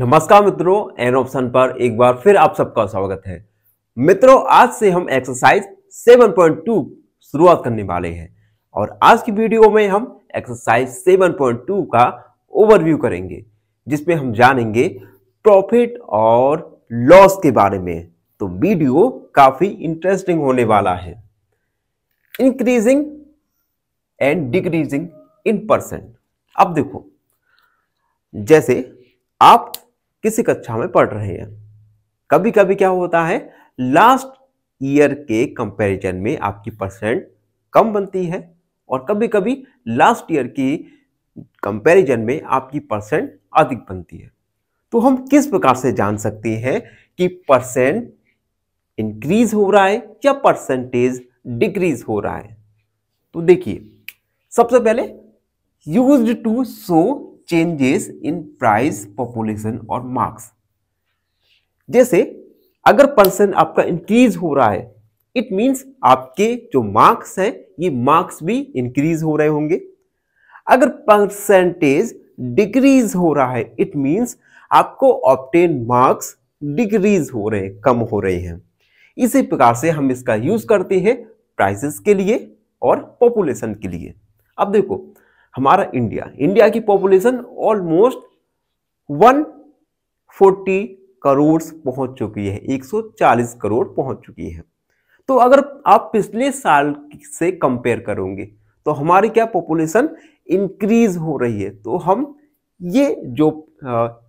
नमस्कार मित्रों, an option पर एक बार फिर आप सबका स्वागत है। मित्रों, आज से हम एक्सरसाइज 7.2 शुरुआत करने वाले हैं और आज की वीडियो में हम एक्सरसाइज 7.2 का ओवरव्यू करेंगे, जिसमें हम जानेंगे प्रॉफिट और लॉस के बारे में। तो वीडियो काफी इंटरेस्टिंग होने वाला है। Increasing and decreasing in percent. अब देखो, जैसे आप किसी कक्षा में पढ़ रहे हैं, कभी कभी क्या होता है, लास्ट ईयर के कंपैरिजन में आपकी परसेंट कम बनती है और कभी कभी लास्ट ईयर की कंपैरिजन में आपकी परसेंट अधिक बनती है। तो हम किस प्रकार से जान सकते हैं कि परसेंट इंक्रीज हो रहा है या परसेंटेज डिक्रीज हो रहा है? तो देखिए, सबसे पहले used to show changes in price, population और मार्क्स। जैसे अगर परसेंट आपका इंक्रीज हो रहा है, इट मींस आपके जो मार्क्स हैं ये मार्क्स भी इंक्रीज हो रहे होंगे। अगर परसेंटेज डिक्रीज हो रहा है, इट मींस आपको ऑब्टेन मार्क्स डिक्रीज हो रहे हैं, कम हो रहे हैं। इसी प्रकार से हम इसका यूज करते हैं प्राइसेस के लिए और पॉपुलेशन के लिए। अब देखो, हमारा इंडिया की पॉपुलेशन ऑलमोस्ट 140 करोड़ पहुंच चुकी है, 140 करोड़ पहुंच चुकी है। तो अगर आप पिछले साल से कंपेयर करोगे तो हमारी क्या पॉपुलेशन इंक्रीज हो रही है। तो हम ये जो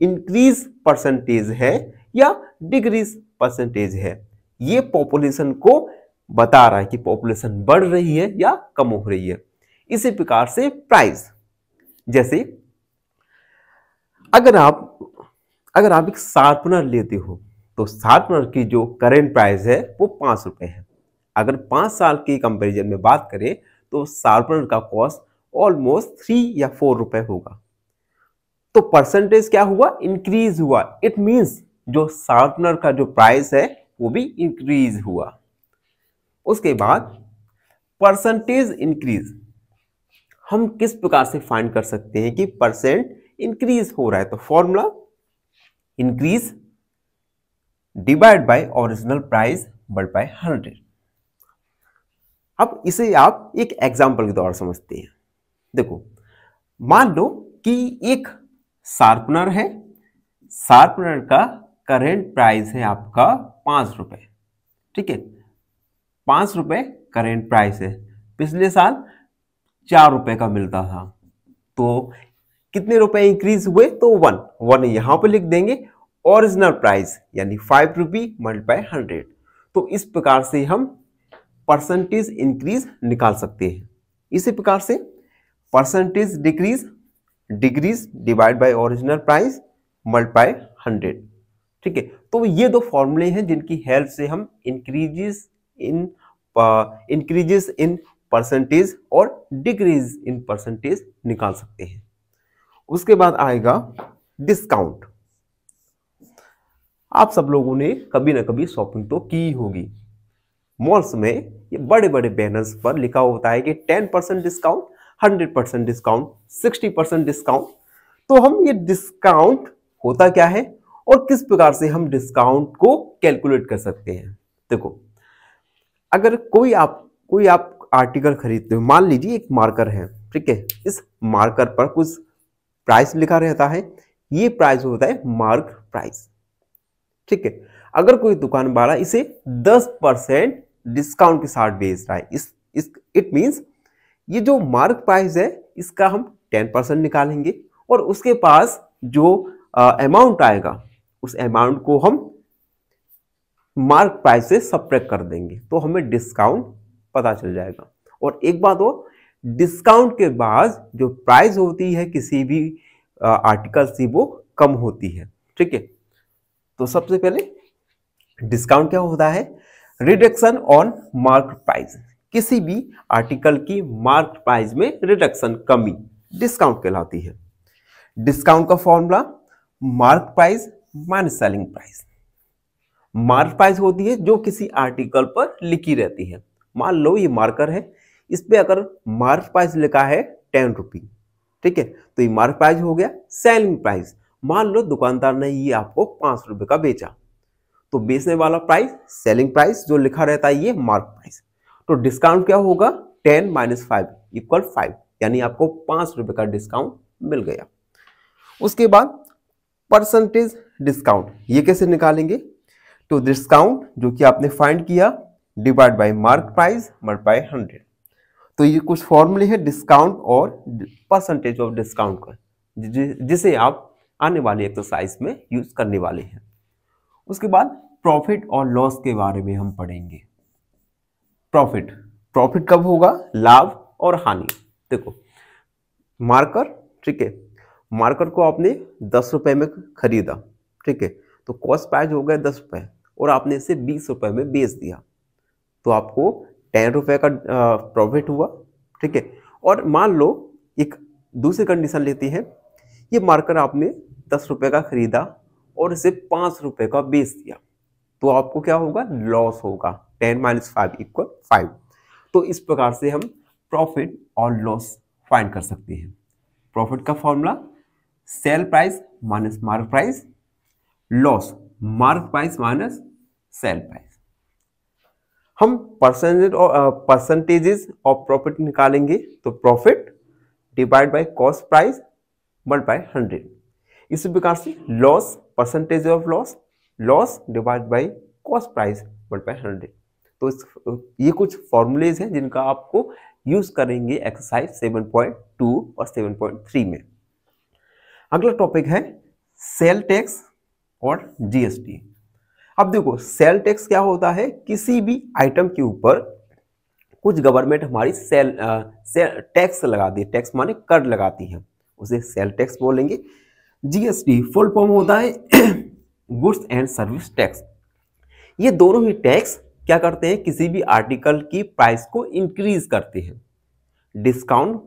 इंक्रीज परसेंटेज है या डिक्रीज परसेंटेज है, ये पॉपुलेशन को बता रहा है कि पॉपुलेशन बढ़ रही है या कम हो रही है। इसी प्रकार से प्राइस, जैसे अगर आप एक शार्पनर लेते हो तो शार्पनर की जो करेंट प्राइस है वो 5 रुपए है। अगर 5 साल की कंपैरिजन में बात करें तो शार्पनर का कॉस्ट ऑलमोस्ट 3 या 4 रुपए होगा। तो परसेंटेज क्या हुआ, इंक्रीज हुआ। इट मींस जो शार्पनर का जो प्राइस है वो भी इंक्रीज हुआ। उसके बाद परसेंटेज इंक्रीज हम किस प्रकार से फाइंड कर सकते हैं कि परसेंट इंक्रीज हो रहा है? तो formula increase divide by original price by 100। अब इसे आप एक एग्जांपल के द्वारा समझते हैं। देखो, मान लो कि एक शार्पनर है, शार्पनर का करेंट प्राइस है आपका 5 रुपए, ठीक है। 5 रुपए करेंट प्राइस है, पिछले साल 4 रुपए का मिलता था। तो कितने रुपए इंक्रीज हुए? तो 1 यहां पे लिख देंगे। ओरिजिनल प्राइस यानी 5 रुपी मल्टीप्लाई 100। तो इस प्रकार से हम परसेंटेज इंक्रीज निकाल सकते हैं। इसी प्रकार से percentage decrease divide by original price multiply 100, ठीक है। तो ये दो फॉर्मूले हैं जिनकी हेल्प से हम इंक्रीजेस इन परसेंटेज और डिक्रीज इन परसेंटेज निकाल सकते हैं। उसके बाद आएगा डिस्काउंट। आप सब लोगों ने कभी ना कभी शॉपिंग तो की होगी। मॉल्स में ये बड़े बड़े बैनर्स पर लिखा होता है कि 10% डिस्काउंट, 100% डिस्काउंट, 60% डिस्काउंट। तो हम ये डिस्काउंट होता क्या है और किस प्रकार से हम डिस्काउंट को कैलकुलेट कर सकते हैं? देखो, अगर कोई आप आर्टिकल खरीदते हो, मान लीजिए एक मार्कर है, ठीक है। इस मार्कर पर कुछ प्राइस लिखा रहता है, ये प्राइस होता है मार्क प्राइस, ठीक है। अगर कोई दुकान वाला इसे 10% डिस्काउंट के साथ बेच रहा है, इट मींस ये जो मार्क प्राइस है इसका हम 10% निकालेंगे और उसके पास जो अमाउंट आएगा उस अमाउंट को हम मार्क प्राइस से सब्ट्रैक्ट कर देंगे, तो हमें डिस्काउंट पता चल जाएगा। और एक बात हो, डिस्काउंट के बाद जो प्राइस होती है किसी भी आर्टिकल से वो कम होती है, ठीक है। तो सबसे पहले डिस्काउंट क्या होता है? Reduction on mark price. किसी भी आर्टिकल की मार्क प्राइस में रिडक्शन, कमी, डिस्काउंट कहलाती है। डिस्काउंट का formula mark price minus selling price. Mark price होती है जो किसी आर्टिकल पर लिखी रहती है। मान लो ये मार्कर है, इस पे अगर मार्क प्राइस लिखा है 10 रुपी, ठीक है, तो ये मार्क प्राइस हो गया। सेलिंग प्राइस मान लो दुकानदार ने ये आपको 5 रुपए का बेचा, तो बेचने वाला प्राइस, सेलिंग प्राइस जो लिखा रहता है ये मार्क प्राइस। तो डिस्काउंट क्या होगा, 10 - 5 = 5, यानी आपको 5 रुपए का डिस्काउंट मिल गया। उसके बाद परसेंटेज डिस्काउंट, ये कैसे निकालेंगे, तो डिस्काउंट जो कि आपने फाइंड किया divide by mark price multiply 100। तो ये कुछ फॉर्मूले हैं डिस्काउंट और परसेंटेज ऑफ डिस्काउंट का, जिसे आप आने वाली एक्सरसाइज में यूज करने वाले हैं। उसके बाद प्रॉफिट और लॉस के बारे में हम पढ़ेंगे। प्रॉफिट कब होगा, लाभ और हानि। देखो मार्कर, ठीक है, मार्कर को आपने 10 रुपए में खरीदा, ठीक है, तो कॉस्ट प्राइस हो गया 10 रुपए और आपने इसे 20 रुपए में बेच दिया, तो आपको 10 रुपए का प्रॉफिट हुआ, ठीक है। और मान लो एक दूसरी कंडीशन लेती है, ये मार्कर आपने 10 रुपए का खरीदा और इसे 5 रुपए का बेच दिया, तो आपको क्या होगा, लॉस होगा। 10 - 5 = 5। तो इस प्रकार से हम प्रॉफिट और लॉस फाइंड कर सकते हैं। प्रॉफिट का formula sale price minus mark price, loss mark price minus sale price. हम परसेंटेजेस ऑफ प्रॉफिट निकालेंगे, तो profit divide by cost price multiply 100। इसी प्रकार से loss, percentage of loss, loss divide by cost price multiply 100। तो ये कुछ formulas हैं जिनका आपको यूज करेंगे एक्सरसाइज 7.2 और 7.3 में। अगला टॉपिक है सेल टैक्स और जीएसटी। अब देखो सेल टैक्स क्या होता है, किसी भी आइटम के ऊपर कुछ गवर्नमेंट हमारी सेल टैक्स लगाती है, टैक्स माने कर लगाती है, उसे सेल टैक्स बोलेंगे। जीएसटी फुल फॉर्म होता है गुड्स एंड सर्विस टैक्स। ये दोनों ही टैक्स क्या करते हैं, किसी भी आर्टिकल की प्राइस को इंक्रीज करते हैं। डिस्काउंट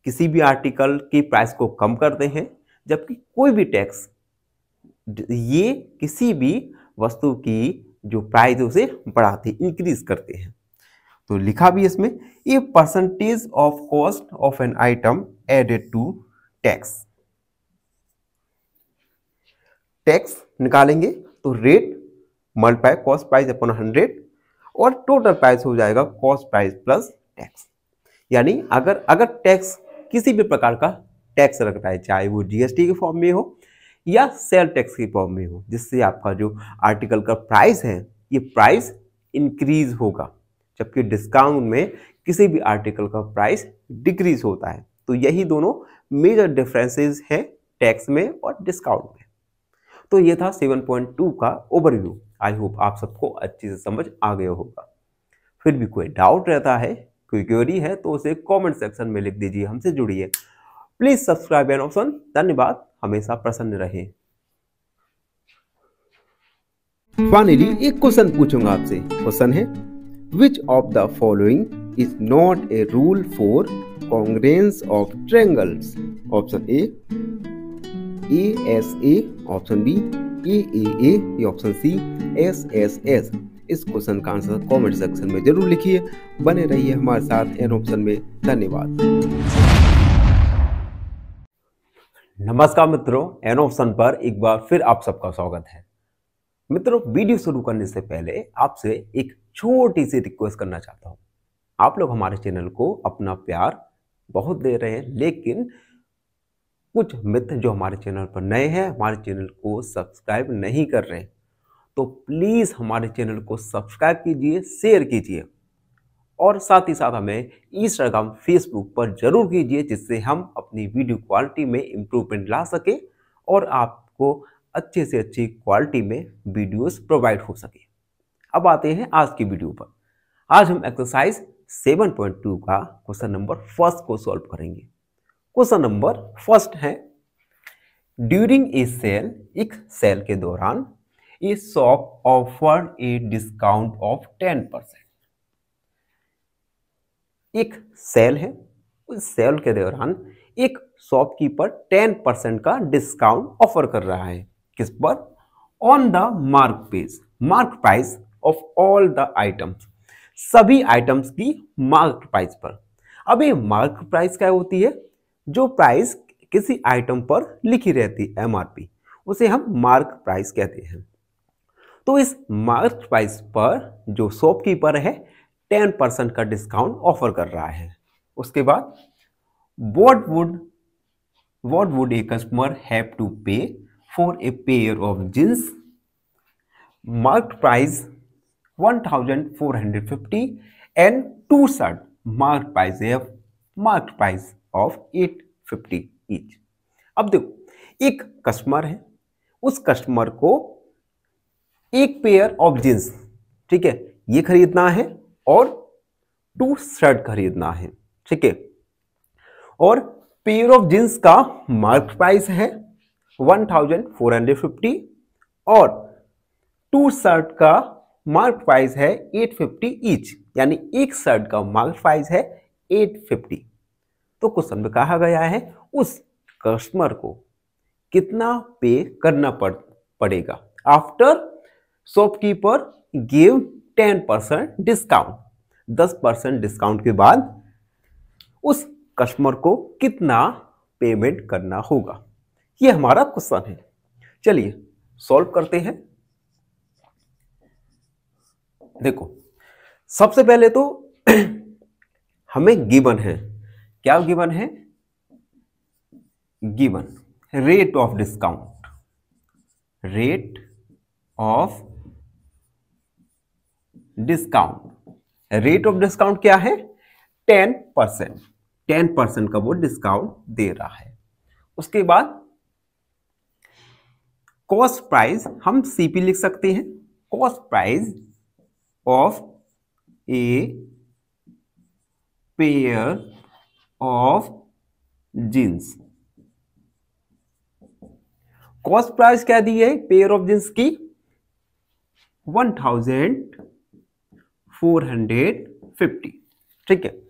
किसी भी आर्टिकल की प्राइस को कम करते हैं, जबकि कोई भी टैक्स ये किसी भी वस्तु की जो प्राइस है उसे बढ़ाते, इंक्रीज करते हैं। तो लिखा भी इसमें, a percentage of cost of an item added to tax. Tax निकालेंगे तो rate multiply cost price upon 100 और टोटल प्राइस हो जाएगा कॉस्ट प्राइस प्लस टैक्स। यानी अगर टैक्स किसी भी प्रकार का टैक्स लगता है, चाहे वो जीएसटी के फॉर्म में हो या सेल टैक्स की फॉर्म में हो, जिससे आपका जो आर्टिकल का प्राइस है ये प्राइस इंक्रीज होगा, जबकि डिस्काउंट में किसी भी आर्टिकल का प्राइस डिक्रीज होता है। तो यही दोनों मेजर डिफरेंसेस हैं टैक्स में और डिस्काउंट में। तो ये था 7.2 का ओवरव्यू। आई होप आप सबको अच्छे से समझ आ गया होगा। फिर भी कोई डाउट रहता है, कोई क्वेरी है, तो उसे कमेंट सेक्शन में लिख दीजिए, हमसे जुड़िए। Please subscribe and option. धन्यवाद, हमेशा प्रसन्न रहे। फाइनली एक क्वेश्चन पूछूंगा आपसे। क्वेश्चन है, which of the following is not a rule for congruence of triangles? Option A ASA, option B AAA, option C SSS। इस क्वेश्चन का आंसर कमेंट सेक्शन में जरूर लिखिए। बने रहिए हमारे साथ एन ऑप्शन में। धन्यवाद। नमस्कार मित्रों, एन ऑप्शन पर एक बार फिर आप सबका स्वागत है। मित्रों, वीडियो शुरू करने से पहले आपसे एक छोटी सी रिक्वेस्ट करना चाहता हूं। आप लोग हमारे चैनल को अपना प्यार बहुत दे रहे हैं, लेकिन कुछ मित्र जो हमारे चैनल पर नए हैं, हमारे चैनल को सब्सक्राइब नहीं कर रहे हैं, तो प्लीज़ हमारे चैनल को सब्सक्राइब कीजिए, शेयर कीजिए और साथ ही साथ हमें इंस्टाग्राम, फेसबुक पर जरूर कीजिए, जिससे हम अपनी वीडियो क्वालिटी में इम्प्रूवमेंट ला सके और आपको अच्छे से अच्छी क्वालिटी में वीडियोस प्रोवाइड हो सके। अब आते हैं आज की वीडियो पर। आज हम एक्सरसाइज 7.2 का क्वेश्चन नंबर फर्स्ट को सॉल्व करेंगे। क्वेश्चन नंबर फर्स्ट है, ड्यूरिंग ए सेल, एक सेल के दौरान ए shop offered a discount of 10%। एक सेल है, उस सेल के दौरान एक शॉपकीपर 10% का डिस्काउंट ऑफर कर रहा है। किस पर? On the mark price of all the items, सभी आइटम्स की मार्क प्राइस पर। अब ये मार्क प्राइस क्या होती है? जो प्राइस किसी आइटम पर लिखी रहती है, MRP, उसे हम मार्क प्राइस कहते हैं। तो इस मार्क प्राइस पर जो शॉपकीपर है 10% का डिस्काउंट ऑफर कर रहा है। उसके बाद what would a customer have to pay for a pair of jeans marked price 1450 and two shirt marked price of 850 each। अब देखो एक कस्टमर है, उस कस्टमर को एक पेयर ऑफ जींस, ठीक है, ये खरीदना है और 2 शर्ट खरीदना है, ठीक है, और पेयर ऑफ जींस का मार्क प्राइस है 1450 और 2 शर्ट का मार्क प्राइस है 850 ईच, यानी एक शर्ट का मार्क प्राइस है 850। तो क्वेश्चन में कहा गया है उस कस्टमर को कितना पे करना पड़ेगा after shopkeeper give 10% discount. 10% discount के बाद उस कस्टमर को कितना पेमेंट करना होगा, ये हमारा क्वेश्चन है। चलिए सॉल्व करते हैं। देखो सबसे पहले तो हमें गिवन है, क्या गिवन है? Given rate of discount. Rate of discount, rate of discount क्या है? 10%। 10% का वो डिस्काउंट दे रहा है। उसके बाद कॉस्ट प्राइस हम सीपी लिख सकते हैं, cost price of a pair of jeans. Cost price क्या दी है पेयर ऑफ जींस की? 1450, ठीक है।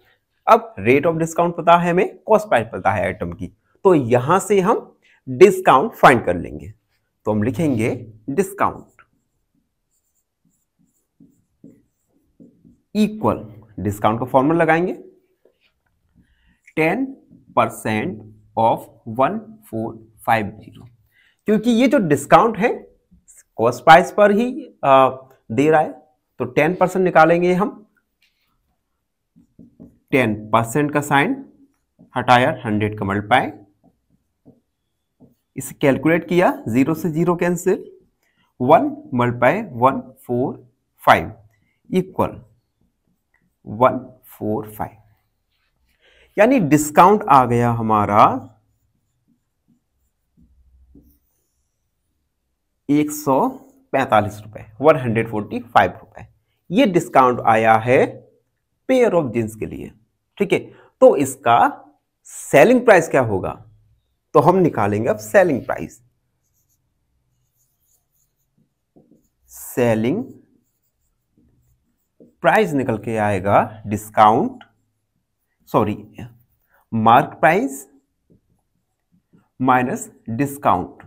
अब रेट ऑफ डिस्काउंट पता है हमें, कॉस्ट प्राइस पता है आइटम की, तो यहां से हम डिस्काउंट फाइंड कर लेंगे। तो हम लिखेंगे डिस्काउंट इक्वल, डिस्काउंट का फॉर्मूला लगाएंगे 10% ऑफ 1450, क्योंकि ये जो डिस्काउंट है कॉस्ट प्राइस पर ही दे रहा है, तो 10% निकालेंगे हम। 10% का साइन हटाया, 100 का मल्टीप्लाई, इसे कैलकुलेट किया, 0 से 0 कैंसिल, 1 मल्टीप्लाई 145 इक्वल 145, यानी डिस्काउंट आ गया हमारा 145 रुपए, 145 रुपए। ये डिस्काउंट आया है पेयर ऑफ जींस के लिए, ठीक है। तो इसका सेलिंग प्राइस क्या होगा? तो हम निकालेंगे अब सेलिंग प्राइस। सेलिंग प्राइस निकल के आएगा discount, sorry, mark price minus discount.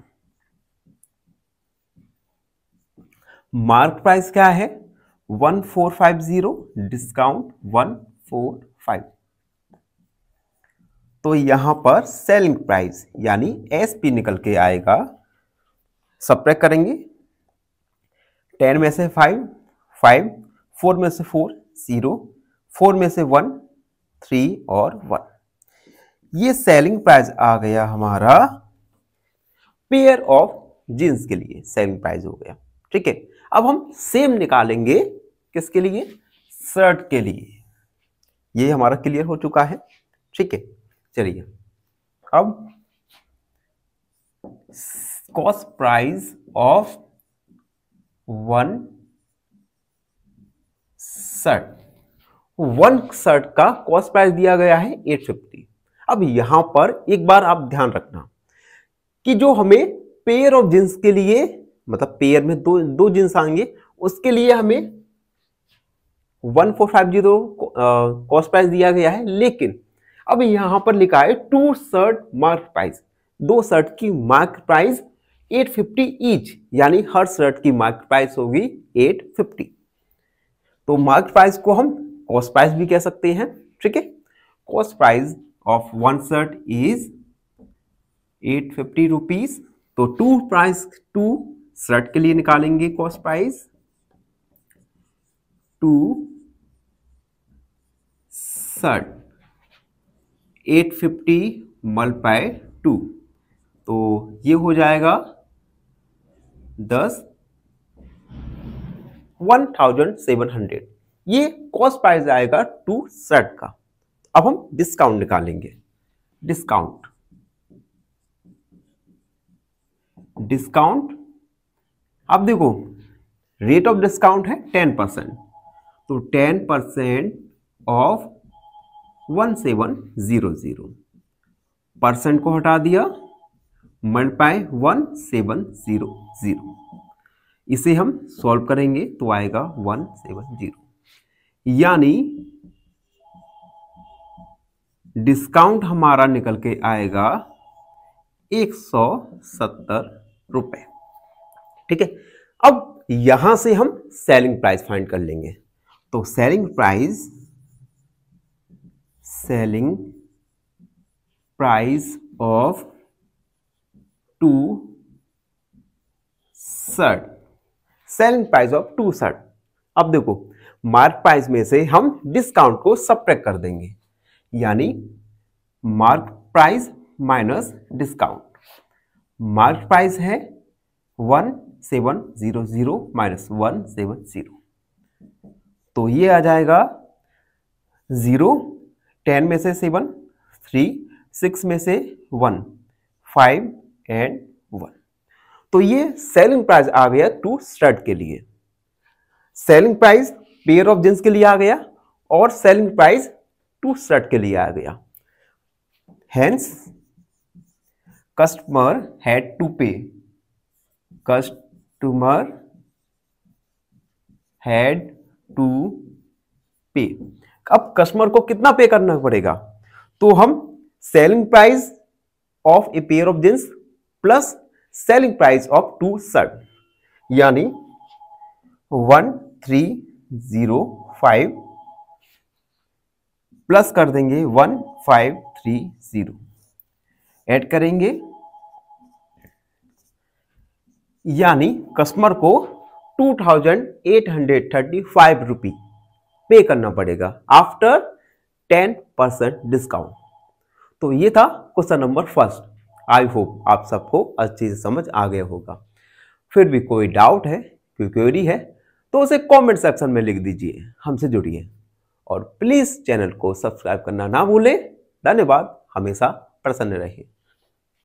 Mark price क्या है? 1450, डिस्काउंट 145। तो यहां पर सेलिंग प्राइस यानी एसपी निकल के आएगा, सब्ट्रैक्ट करेंगे, 10 में से 5, 5, 4 में से 4, 0, 4 में से 1, 3 और 1। ये सेलिंग प्राइस आ गया हमारा पेयर ऑफ जींस के लिए, सेलिंग प्राइस हो गया, ठीक है। अब हम सेम निकालेंगे किसके लिए? शर्ट के लिए। ये हमारा क्लियर हो चुका है, ठीक है। चलिए अब cost price of 1 shirt, 1 shirt का कॉस्ट प्राइस दिया गया है 850। अब यहां पर एक बार आप ध्यान रखना कि जो हमें पेयर ऑफ जींस के लिए, मतलब पेयर में दो जींस आएंगे, उसके लिए हमें 1450 कॉस्ट प्राइस दिया गया है, लेकिन अब यहां पर लिखा है 2 शर्ट मार्क प्राइस, 2 शर्ट की मार्क प्राइस 850 ईच, यानी हर शर्ट की मार्क प्राइस होगी 850। तो मार्क प्राइस को हम कॉस्ट प्राइस भी कह सकते हैं, ठीक है। Cost price of 1 shirt is 850 rupees, तो टू शर्ट के लिए निकालेंगे cost price, two shirt 850 multiply 2, तो ये हो जाएगा 1700। ये कॉस्ट प्राइस आएगा टू शर्ट का। अब हम डिस्काउंट निकालेंगे। डिस्काउंट अब देखो रेट ऑफ डिस्काउंट है 10%, तो 10% ऑफ 1700, परसेंट को हटा दिया, मल्टीप्लाई 1700, इसे हम सॉल्व करेंगे तो आएगा 170, यानी डिस्काउंट हमारा निकल के आएगा 170 रुपए। ठीक है, अब यहां से हम सेलिंग प्राइस फाइंड कर लेंगे। तो selling price of two shirt, selling price of two shirt. अब देखो मार्क प्राइस में से हम डिस्काउंट को सबट्रैक्ट कर देंगे, यानी mark price minus discount. Mark price है 1700 माइनस 170, तो ये आ जाएगा 0, 10 में से 7, 3, 6 में से 1, 5 एंड 1। तो ये सेलिंग प्राइस आ गया टू शर्ट के लिए। Selling price pair of jeans के लिए आ गया और सेलिंग प्राइस टू शर्ट के लिए आ गया। हेंस कस्टमर हैड टू पे, कस्टमर हैड टू पे। अब कस्टमर को कितना पे करना पड़ेगा? तो हम selling price of a pair of jeans plus selling price of two shirt, यानी 1305 प्लस कर देंगे 1530, ऐड करेंगे, यानी कस्टमर को 2835 रुपी पे करना पड़ेगा आफ्टर 10% डिस्काउंट। तो ये था question number first. I hope आप सबको अच्छी से समझ आ गया होगा। फिर भी कोई डाउट है, कोई क्वेरी है तो उसे कमेंट सेक्शन में लिख दीजिए, हमसे जुड़िए और प्लीज चैनल को सब्सक्राइब करना ना भूलें। धन्यवाद, हमेशा प्रसन्न रहिए।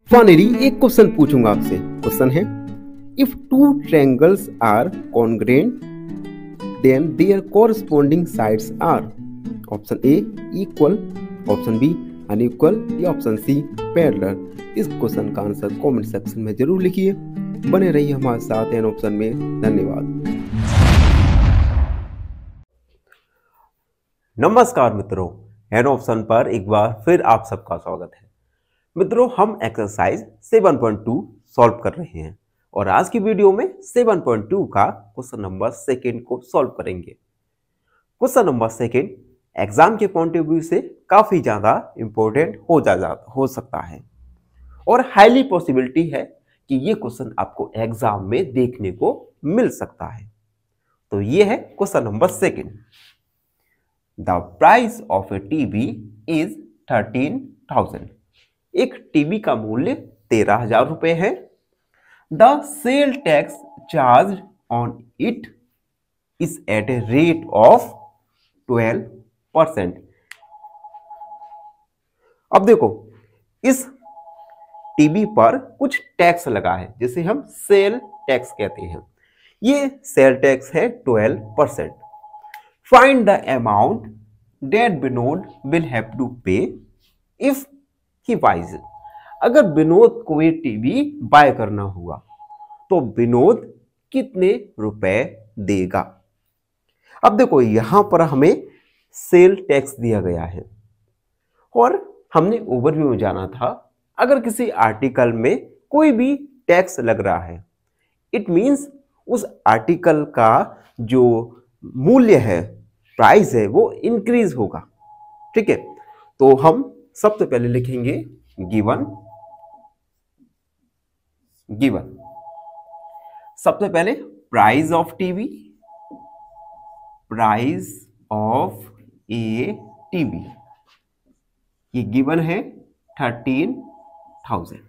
फाइनली एक क्वेश्चन पूछूंगा आपसे। क्वेश्चन है, if two triangles are congruent then their corresponding sides are, option A equal, option B unequal या ऑप्शन सी पैरेलल। इस क्वेश्चन का आंसर कमेंट सेक्शन में जरूर लिखिए। बने रहिए हमारे साथ एन ऑप्शन में। धन्यवाद। नमस्कार मित्रों, एन ऑप्शन पर एक बार फिर आप सबका स्वागत है। मित्रों, हम एक्सरसाइज 7.2 सॉल्व कर रहे हैं और आज की वीडियो में 7.2 का क्वेश्चन नंबर सेकंड को सॉल्व करेंगे। क्वेश्चन नंबर सेकंड एग्जाम के पॉइंट ऑफ व्यू से काफी ज्यादा इंपॉर्टेंट हो सकता है और हाईली पॉसिबिलिटी है कि ये क्वेश्चन आपको एग्जाम में देखने को मिल सकता है। तो ये है question number second. The price of a TV is 13,000। एक टीवी का मूल्य 13,000 रुपए है। The sale tax charge on it is at a rate of 12%। अब देखो, इस टीवी पर कुछ टैक्स लगा है जिसे हम सेल टैक्स कहते हैं। ये सेल टैक्स है 12%। Find the amount that Vinod will have to pay if he buys. अगर विनोद को ये टीवी बाय करना हुआ तो विनोद कितने रुपए देगा? अब देखो, यहां पर हमें सेल टैक्स दिया गया है और हमने ओवरव्यू में जाना था। अगर किसी आर्टिकल में कोई भी टैक्स लग रहा है, इट मींस उस आर्टिकल का जो मूल्य है, प्राइस है, वो इंक्रीज होगा। ठीक है, तो हम सबसे पहले लिखेंगे गिवन गिवन। सबसे पहले price of TV, price of a TV, ये गिवन है 13,000।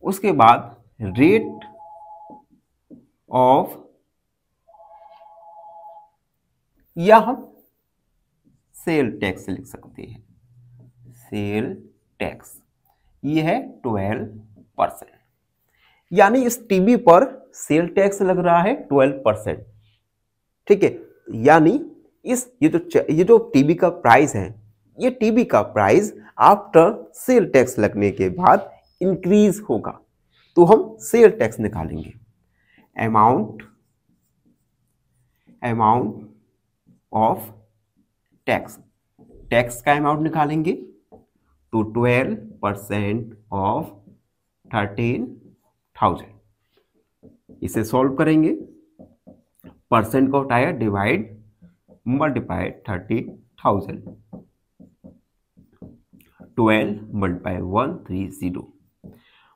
उसके बाद रेट ऑफ, या हम सेल टैक्स लिख सकते हैं, सेल टैक्स, ये है 12%। यानी इस टीवी पर सेल टैक्स लग रहा है 12%। ठीक है, यानी ये जो टीवी का प्राइस है, ये टीवी का प्राइस आफ्टर सेल टैक्स लगने के बाद इंक्रीज होगा। तो हम सेल टैक्स निकालेंगे, अमाउंट ऑफ टैक्स, टैक्स का अमाउंट निकालेंगे, तो 12% ऑफ 13,000। इसे सॉल्व करेंगे, परसेंट को हटाया, डिवाइड, मल्टीप्लाई 30,000, 12 मल्टीप्लाई 130,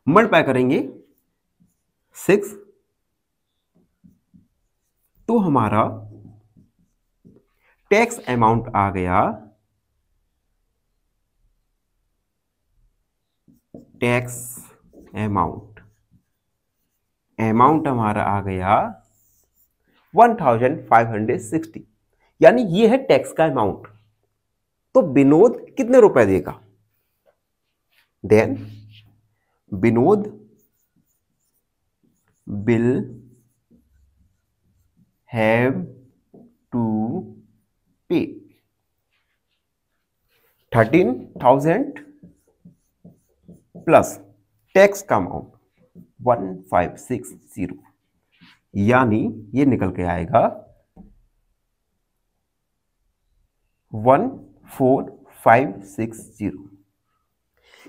मल्टीप्लाई करेंगे 6, तो हमारा टैक्स अमाउंट आ गया, टैक्स अमाउंट हमारा आ गया 1560। यानी ये है टैक्स का अमाउंट। तो विनोद कितने रुपए देगा? Then Vinod will have to pay 13,000 plus tax का अमाउंट 1560, यानी ये निकल के आएगा 14,560।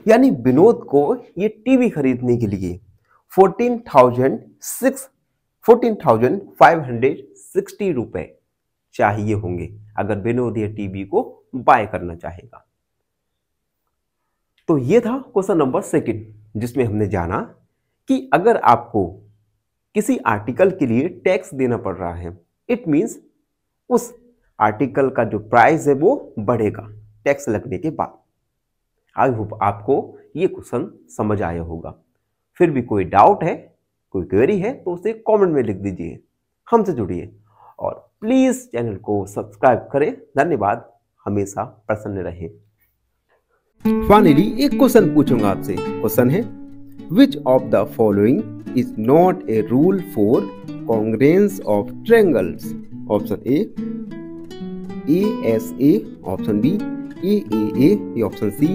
यानी विनोद को ये टीवी खरीदने के लिए 14,560 रुपए चाहिए होंगे, अगर विनोद ये टीवी को बाय करना चाहेगा। तो ये था क्वेश्चन नंबर 2, जिसमें हमने जाना कि अगर आपको किसी आर्टिकल के लिए टैक्स देना पड़ रहा है, इट मींस उस आर्टिकल का जो प्राइस है वो बढ़ेगा टैक्स लगने के बाद। आई होप आपको ये क्वेश्चन समझ आया होगा। फिर भी कोई डाउट है, कोई क्वेरी है, तो उसे कमेंट में लिख दीजिए, हमसे जुड़िए और प्लीज चैनल को सब्सक्राइब करें। धन्यवाद, हमेशा प्रसन्न रहें। फाइनली एक क्वेश्चन पूछूंगा आपसे। क्वेश्चन है, which of the following is not a rule for congruence of triangles? Option A S A, option B A, option C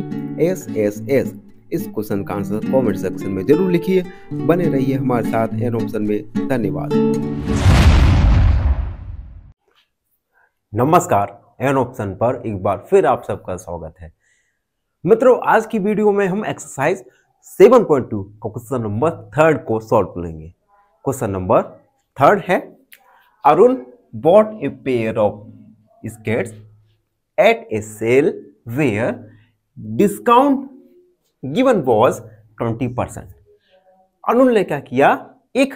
S S S. इस क्वेश्चन का आंसर कमेंट सेक्शन में जरूर लिखिए। बने रहिए हमारे साथ एन ऑप्शन में। धन्यवाद। नमस्कार, एन ऑप्शन पर एक बार फिर आप सबका स्वागत है। मित्रों, आज की वीडियो में हम एक्सरसाइज 7.2 का क्वेश्चन नंबर 3 को सॉल्व करेंगे। क्वेश्चन नंबर 3 है, Arun bought a pair of skates at a sale where discount given was 20%। Arun ने क्या किया, एक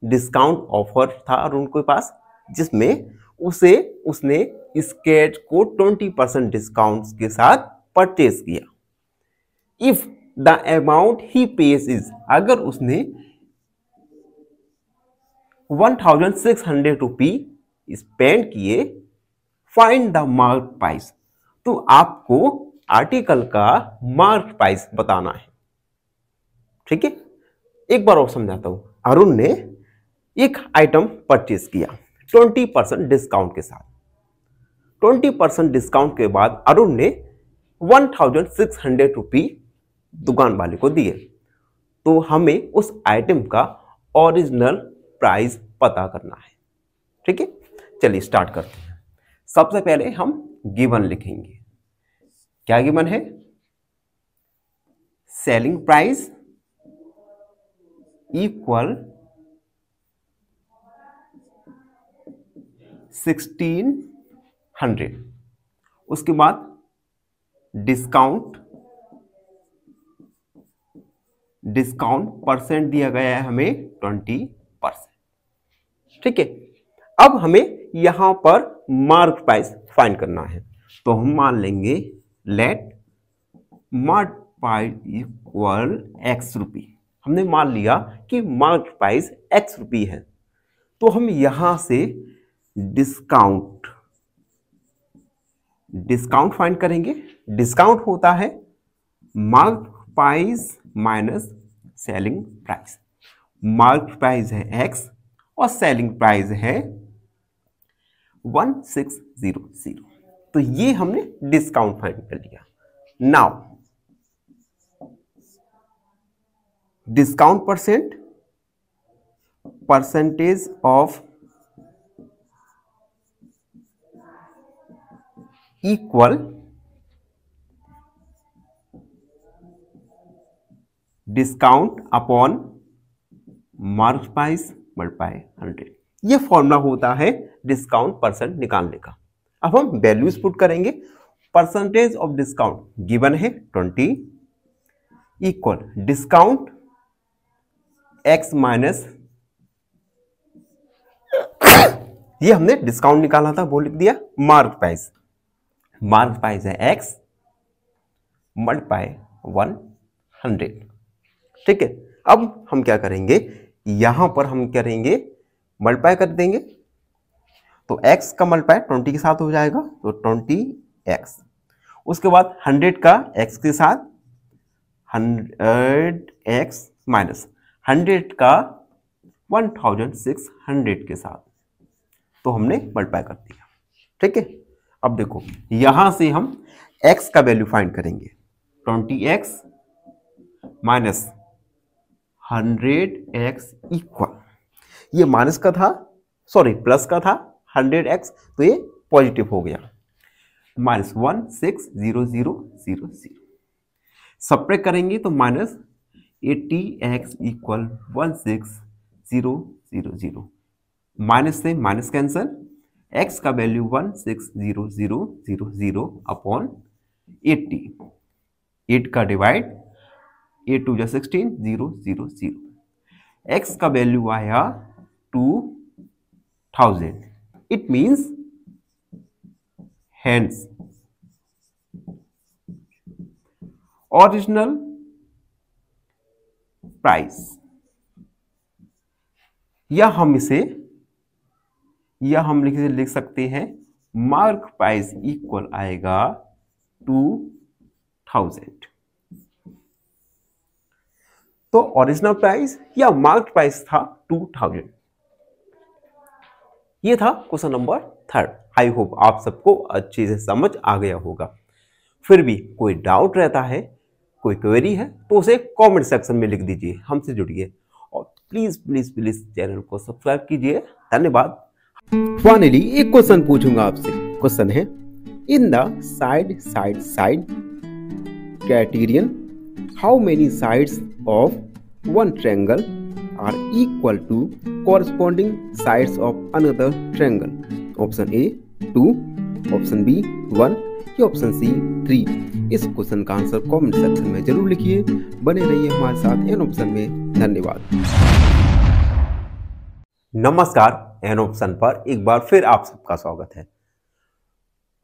डिस्काउंट ऑफर था अरुण के पास, जिसमें उसने स्केट को 20% डिस्काउंट के साथ परचेज किया। If the amount he page is, अगर उसने 1,600 रुपी स्पेंड किए, फाइंड द मार्क प्राइस। तो आपको आर्टिकल का मार्क प्राइस बताना है। ठीक है, एक बार और समझाता हूं। अरुण ने एक आइटम परचेज किया 20% डिस्काउंट के साथ। 20% डिस्काउंट के बाद अरुण ने 1,600 रुपी दुकान वाले को दिए। तो हमें उस आइटम का ओरिजिनल प्राइस पता करना है। ठीक है, चलिए स्टार्ट करते हैं। सबसे पहले हम गिवन लिखेंगे। क्या गिवन है? Selling price equal 1,600। उसके बाद डिस्काउंट डिस्काउंट परसेंट दिया गया है हमें 20%। ठीक है, अब हमें यहां पर मार्क प्राइस फाइंड करना है, तो हम मान लेंगे let mark price equal x rupee. हमने मान लिया कि मार्क प्राइस एक्स रुपी है, तो हम यहां से डिस्काउंट फाइंड करेंगे। डिस्काउंट होता है mark price minus selling price. Mark price है एक्स और सेलिंग प्राइस है 1600, तो ये हमने डिस्काउंट फाइंड कर लिया। Now discount percentage of equal discount upon mark price multiply 100। ये फॉर्मूला होता है डिस्काउंट परसेंट निकालने का। अब हम वैल्यूज पुट करेंगे। परसेंटेज ऑफ डिस्काउंट गिवन है 20 इक्वल डिस्काउंट एक्स माइनस, ये हमने डिस्काउंट निकाला था वो लिख दिया, मार्क प्राइस। मार्क प्राइस है एक्स मल्टीप्लाई 100। ठीक है, अब हम क्या करेंगे, यहां पर हम करेंगे मल्टीप्लाई कर देंगे, तो x का मल्टीप्लाई 20 के साथ हो जाएगा, तो 20x। उसके बाद 100 का x के साथ 100x माइनस 100 का 1600 के साथ, तो हमने मल्टीप्लाई कर दिया। ठीक है, अब देखो यहां से हम x का वैल्यू फाइंड करेंगे। 20x माइनस 100x इक्वल, ये माइनस का था, सॉरी प्लस का था 100x, तो ये पॉजिटिव हो गया, माइनस 160000। सब्ट्रैक्ट करेंगे तो माइनस 80x इक्वल 16000। माइनस से माइनस कैंसल, x का वैल्यू 16000 अपॉन 80, 8 का डिवाइड, 8 2 जा 16, 000। x का वैल्यू आया 2000। It means hence original price, या हम लिख सकते हैं मार्क प्राइस इक्वल आएगा 2000। तो ओरिजिनल प्राइस या मार्क प्राइस था 2000। ये था क्वेश्चन नंबर 3। आई होप आप सबको अच्छे से समझ आ गया होगा। फिर भी कोई डाउट रहता है, कोई क्वेरी है, तो उसे कमेंट सेक्शन में लिख दीजिए, हमसे जुड़िए और प्लीज प्लीज प्लीज चैनल को सब्सक्राइब कीजिए। धन्यवाद। फाइनली एक क्वेश्चन पूछूंगा आपसे। क्वेश्चन है, in the side criterion how many sides of one triangle are equal to corresponding sides of another triangle? Option A 2, option B 1 या ऑप्शन सी 3। इस question का आंसर कमेंट सेक्शन में जरूर लिखिए। बने रहिए हमारे साथ एन ऑप्शन में। धन्यवाद। नमस्कार, एन ऑप्शन पर एक बार फिर आप सबका स्वागत है।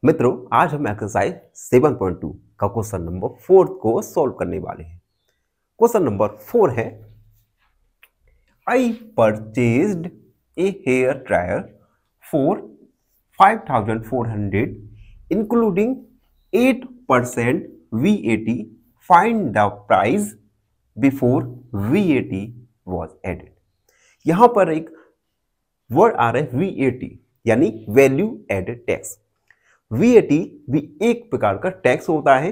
मित्रों, आज हम एक्सरसाइज 7.2 का क्वेश्चन नंबर 4 को सॉल्व करने वाले हैं। क्वेश्चन नंबर 4 है, I purchased a hair dryer for 5400 including 8% VAT. Find the price before VAT was added. यहां पर एक वर्ड आ रहा है VAT, यानी वैल्यू एडेड टैक्स। VAT भी एक प्रकार का टैक्स होता है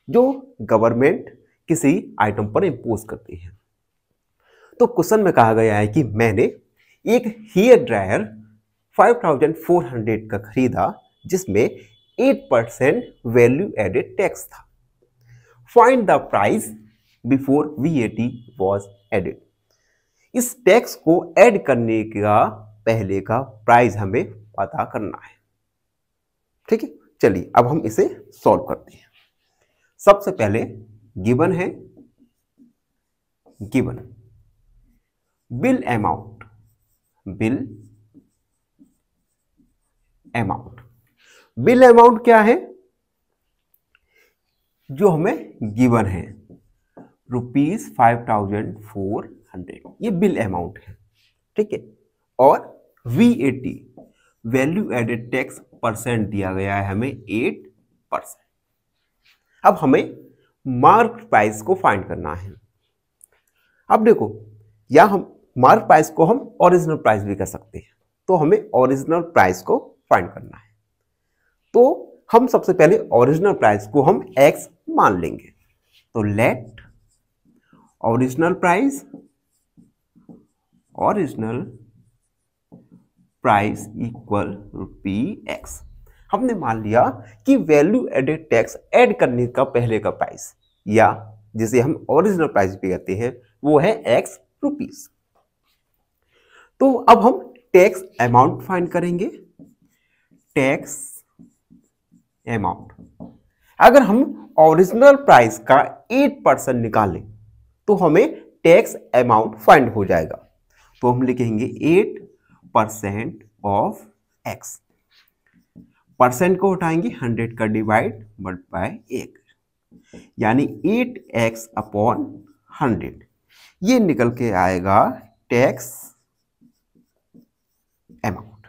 जो गवर्नमेंट किसी आइटम पर इंपोज करती है। तो क्वेश्चन में कहा गया है कि मैंने एक हेयर ड्रायर 5400 का खरीदा जिसमें 8% वैल्यू एडेड टैक्स था। Find the price before VAT was added. इस टैक्स को ऐड करने का पहले का प्राइस हमें पता करना है। ठीक है, चलिए अब हम इसे सॉल्व करते हैं। सबसे पहले गिवन है given. Bill amount, bill amount, bill amount क्या है? जो हमें गिवन है ₹5,400, ये बिल अमाउंट है, ठीक है। और VAT value added tax percent दिया गया है हमें 8%। अब हमें मार्क प्राइस को फाइंड करना है। अब देखो, या हम मार्क प्राइस को हम ओरिजिनल प्राइस भी कर सकते हैं, तो हमें ओरिजिनल प्राइस को फाइंड करना है। तो हम सबसे पहले ओरिजिनल प्राइस को हम x मान लेंगे। तो let original price equal ₹x। हमने मान लिया कि वैल्यू एडेड टैक्स ऐड करने का पहले का प्राइस, या जिसे हम ओरिजिनल प्राइस भी कहते हैं, वो है x रुपीस। तो अब हम टैक्स अमाउंट फाइंड करेंगे। टैक्स अमाउंट, अगर हम ओरिजिनल प्राइस का 8% निकालें तो हमें टैक्स अमाउंट फाइंड हो जाएगा। तो हम लिखेंगे 8% ऑफ x, परसेंट को उठाएंगे 100 का डिवाइड मल्टीप्लाई 1, यानी 8x अपॉन 100, ये निकल के आएगा टैक्स अमाउंट।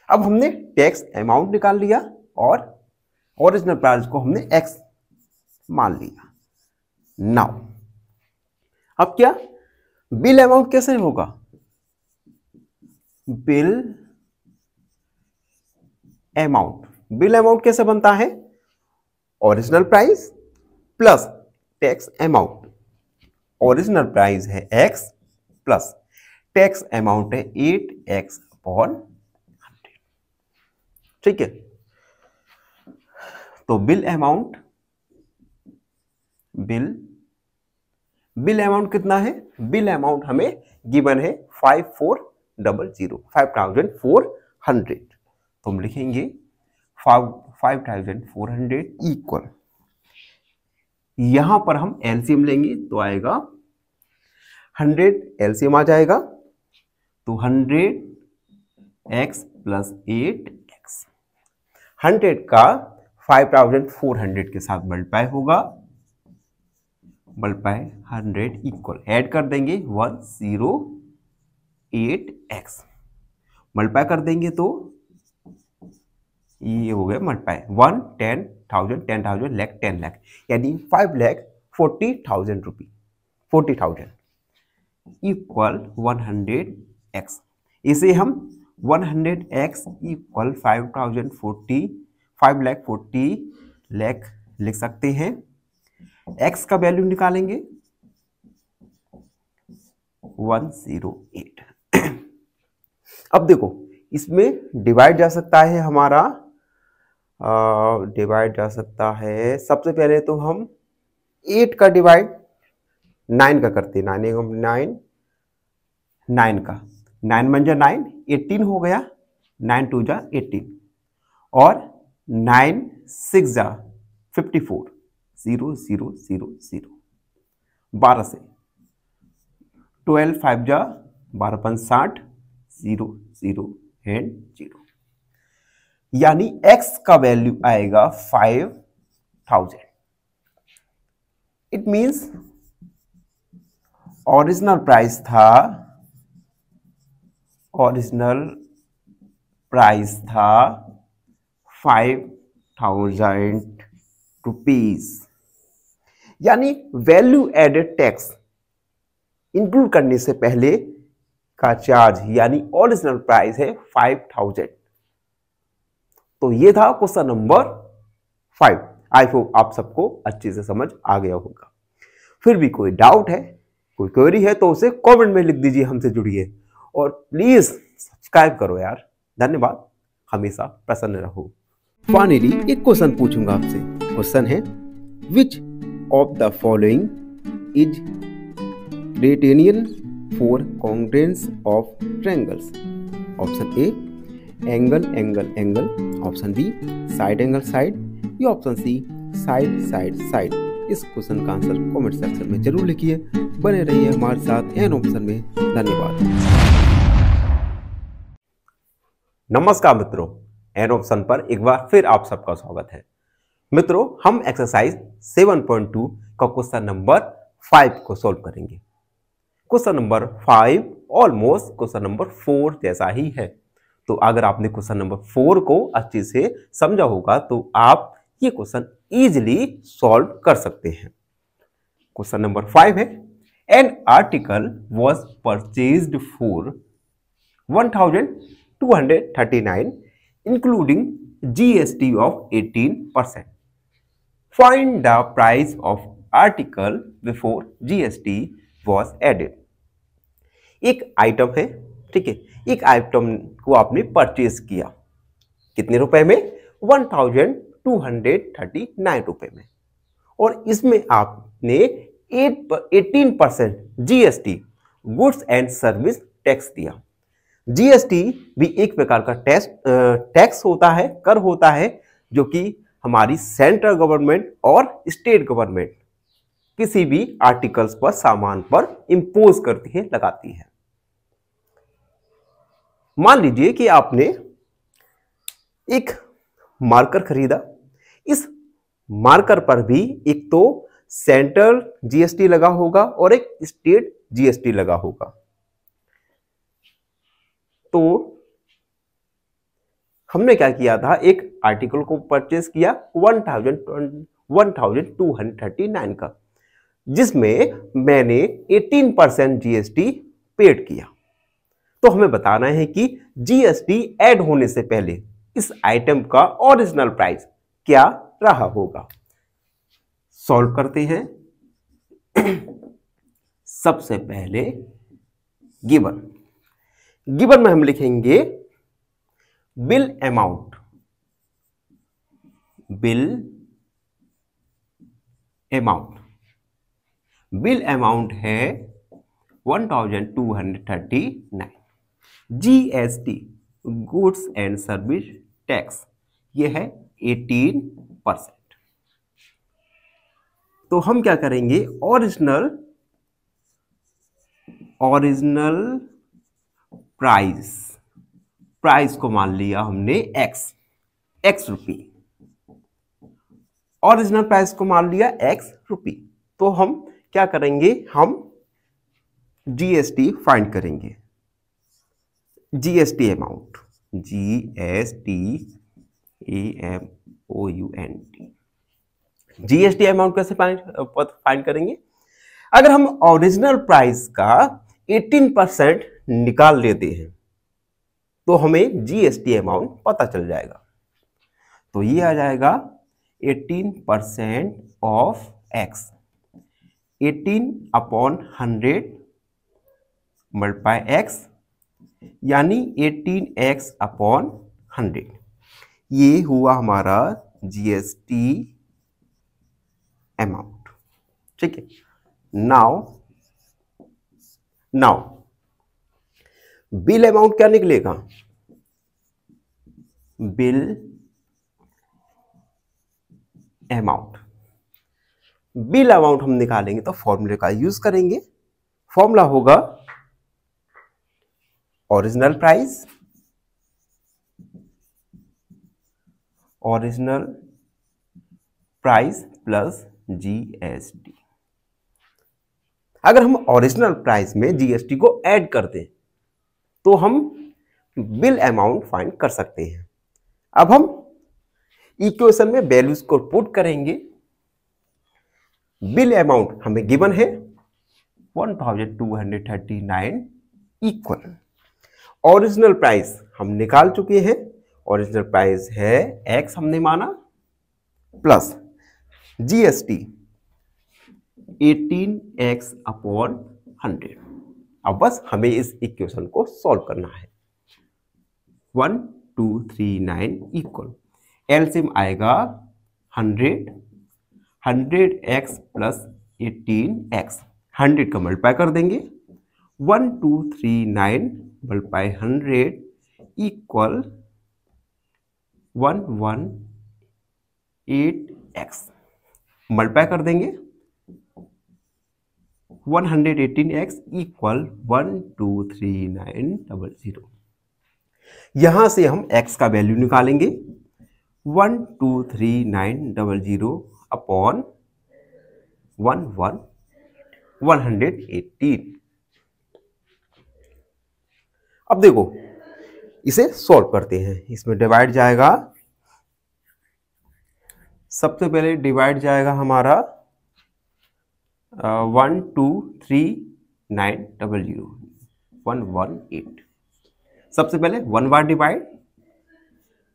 अब हमने टैक्स अमाउंट निकाल लिया और ओरिजिनल प्राइस को हमने x मान लिया। नाउ अब क्या, बिल अमाउंट कैसे होगा? बिल अमाउंट कैसे बनता है? Original price plus tax amount. Original price है x प्लस टैक्स अमाउंट है 8x अपॉन 100, ठीक है। तो बिल अमाउंट कितना है? बिल अमाउंट हमें गिवन है 5,400। तो हम लिखेंगे 5,400 इक्वल, यहां पर हम एलसीएम लेंगे तो आएगा 100, एलसीएम आ जाएगा तो 100x प्लस 8x, 100 का 5,400 के साथ मल्टीप्लाई होगा, मल्टीप्लाई 100 इक्वल, ऐड कर देंगे 108x, मल्टीप्लाई कर देंगे तो ये हो गया मल्टीप्लाई 10,000 लाख 10 लाख, यानी 5,40,000 रुपये, 40,000 इक्वल 100x। इसे हम 100x इक्वल 5,40 लाख लिख सकते हैं। x का वैल्यू निकालेंगे 108। अब देखो, इसमें डिवाइड जा सकता है हमारा, डिवाइड जा सकता है। सबसे पहले तो हम 8 का डिवाइड 9 का करते हैं, 9 का 9 1 जा 9, 18 हो गया, 9 2 जा 18 और 9 6 जा 54, 0 0 0 0, 12 से 12 5 जा 12 5 60, 0 0 एंड 0, यानी x का वैल्यू आएगा 5,000। इट मींस ओरिजिनल प्राइस था 5,000 रुपीज, यानी वैल्यू एडेड टैक्स इंक्लूड करने से पहले का चार्ज यानी ओरिजिनल प्राइस है 5,000। तो ये था क्वेश्चन नंबर 5। आई होप आप सबको अच्छे से समझ आ गया होगा। फिर भी कोई डाउट है, कोई क्वेरी है तो उसे कमेंट में लिख दीजिए, हमसे जुड़िए और प्लीज सब्सक्राइब करो यार। धन्यवाद, हमेशा प्रसन्न रहो। फाइनली एक क्वेश्चन पूछूंगा आपसे। क्वेश्चन है, which of the following is criterion for congruence of triangles? Option A angle angle angle, option B side angle side, या option C side side side. इस क्वेश्चन का आंसर कमेंट सेक्शन में जरूर लिखिए। बने रहिए हमारे साथ एन ऑप्शन में। धन्यवाद। नमस्कार मित्रों, एन ऑप्शन पर एक बार फिर आप सबका स्वागत है। मित्रों, हम एक्सरसाइज 7.2 का क्वेश्चन नंबर 5 को सॉल्व करेंगे। Question number 5 almost question number 4 जैसा ही है। तो अगर आपने क्वेश्चन नंबर 4 को अच्छे से समझा होगा तो आप ये क्वेश्चन इजीली सॉल्व कर सकते हैं। क्वेश्चन नंबर 5 है, an article was purchased for 1239 including GST of 18%. Find the price of article before GST was added. एक आइटम है, ठीक है, एक आइटम को आपने परचेज किया कितने रुपए में? 1239 रुपए में, और इसमें आपने 18% GST goods and service tax दिया। GST भी एक प्रकार का टैक्स होता है, कर होता है, जो कि हमारी सेंट्रल गवर्नमेंट और स्टेट गवर्नमेंट किसी भी आर्टिकल्स पर, सामान पर इंपोज करती है, लगाती है। मान लीजिए कि आपने एक मार्कर खरीदा, इस मार्कर पर भी एक तो सेंट्रल GST लगा होगा और एक स्टेट GST लगा होगा। तो हमने क्या किया था, एक आर्टिकल को परचेज किया 1239 का, जिसमें मैंने 18% GST पेड किया। तो हमें बताना है कि GST ऐड होने से पहले इस आइटम का ओरिजिनल प्राइस क्या रहा होगा। सॉल्व करते हैं। सबसे पहले गिवन में हम लिखेंगे बिल अमाउंट। बिल अमाउंट है 1239। GST goods and service tax ये है 18%। तो हम क्या करेंगे, ओरिजिनल प्राइस को मान लिया हमने x रुपी। ओरिजिनल प्राइस को मान लिया x रुपी। तो हम क्या करेंगे, हम GST फाइंड करेंगे। GST अमाउंट, GST अमाउंट कैसे फाइंड करेंगे? अगर हम ओरिजिनल प्राइस का 18% निकाल लेते हैं तो हमें GST अमाउंट पता चल जाएगा। तो ये आ जाएगा 18% ऑफ x, 18/100 मल्टीप्लाई x, यानी 18x/100। ये हुआ हमारा GST अमाउंट, ठीक है। नाउ बिल अमाउंट क्या निकलेगा? बिल अमाउंट हम निकालेंगे तो फॉर्मूले का यूज करेंगे। फॉर्मूला होगा ओरिजिनल प्राइस प्लस GST। अगर हम ओरिजिनल प्राइस में GST को ऐड कर दें तो हम बिल अमाउंट फाइंड कर सकते हैं। अब हम इक्वेशन में वैल्यूज को पुट करेंगे। बिल अमाउंट हमें गिवन है 1239 इक्वल ओरिजिनल प्राइस हम निकाल चुके हैं। ओरिजिनल प्राइस है x हमने माना, प्लस GST 18x/100। अब बस हमें इस इक्वेशन को सॉल्व करना है। 1239 इक्वल एलसीएम आएगा 100x प्लस 18x, 100 का मल्टीप्लाई कर देंगे। 1239 मल्टीप्लाई 100 इक्वल 118x। मल्टीप्लाई कर देंगे 118x इक्वल 123900। यहां से हम x का वैल्यू निकालेंगे 123900 अपॉन 118। अब देखो इसे सॉल्व करते हैं। इसमें डिवाइड जाएगा, सबसे पहले डिवाइड जाएगा हमारा 12390 118। सबसे पहले 1 बार डिवाइड,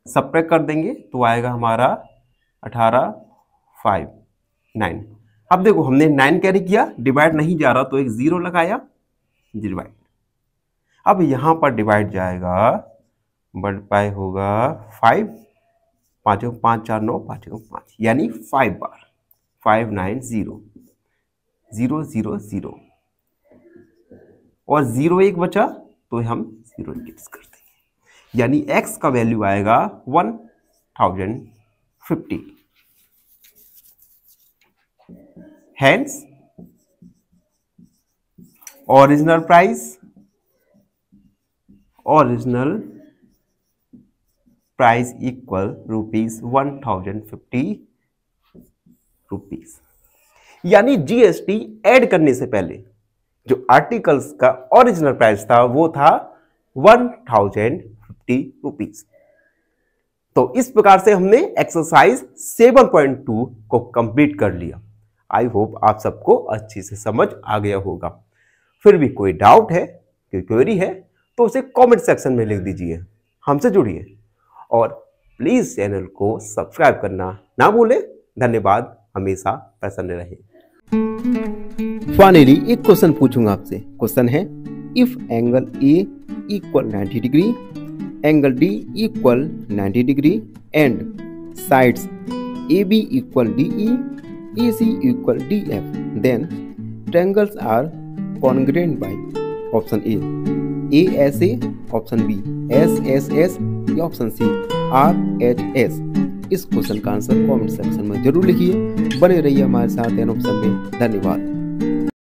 सब्ट्रैक्ट कर देंगे तो आएगा हमारा 18 5 9। अब देखो हमने 9 कैरी किया, डिवाइड नहीं जा रहा तो एक 0 लगाया, डिवाइड। अब यहां पर डिवाइड जाएगा, मल्टीप्लाई होगा 5 5 5 4 9 5 5, यानी 5 बार 590 0 0 0 और 0 एक बचा तो हम 0 इंक्रीज कर देंगे, यानी x का वैल्यू आएगा 1050। Hence original price equal ₹1050। यानी जीएसटी ऐड करने से पहले जो आर्टिकल्स का ओरिजिनल प्राइस था वो था 1050 तो इस प्रकार से हमने एक्सरसाइज 7.2 को कंप्लीट कर लिया। आई होप आप सबको अच्छी से समझ आ गया होगा। फिर भी कोई डाउट है, कोई क्वेरी है तो उसे कमेंट सेक्शन में लिख दीजिए, हमसे जुड़िए और प्लीज चैनल को सब्सक्राइब करना ना भूलें। धन्यवाद, हमेशा प्रसन्न रहे। फाइनली एक क्वेश्चन पूछूंगा आपसे। क्वेश्चन है, if angle A equal 90 degree, angle D equal 90 degree and sides A B equal DE, AC equal DF, then triangles are congruent by option A ASA, option B SSS या option C RHS। इस question का answer comment section में जरूर लिखिए। बने रहिए हमारे साथ एन ऑप्शन में। धन्यवाद।